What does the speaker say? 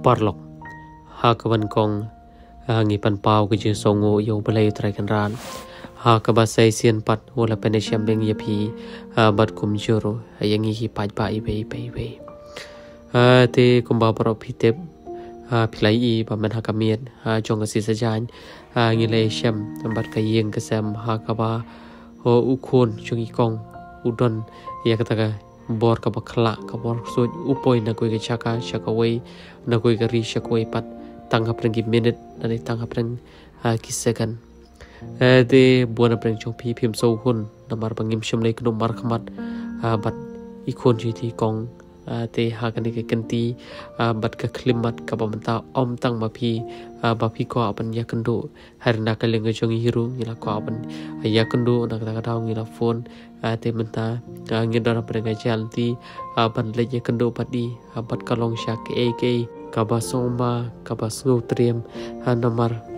parlok ha kawan kong ngi pan pau ke je songo yo belai trai kan ran ha ka ba sai sian pat wala pen siam beng ye phi bat kum juro yang ngi pa pa i be te kum ba pro phi tep pilai i ba men ha kamiet jong ka si sa jan ngi le siam bat ka yeng ka sam ha ka ba ho u khon chung i kong udon ya kata ka bor ka bakla ka bor so upoi na koi ka chaka wei na koi ka ri shakoi pat tangap reng ki minute nani tangap reng ki second de buana preng chong pi phim so hun namar bangim shum le kno mar khamat bat ikon ji thi kong te ha kan ke kanti bat ka klimat ka bamta om tang ma phi ba phi ko apan ya kendo har na ka leng jong hiru ngila ko apan ya kendo na ka daw ngila phone te menta ngidara preng ga jalti ban le ya kendo padi bat ka long sha ke kaba somba kaba snow trim namar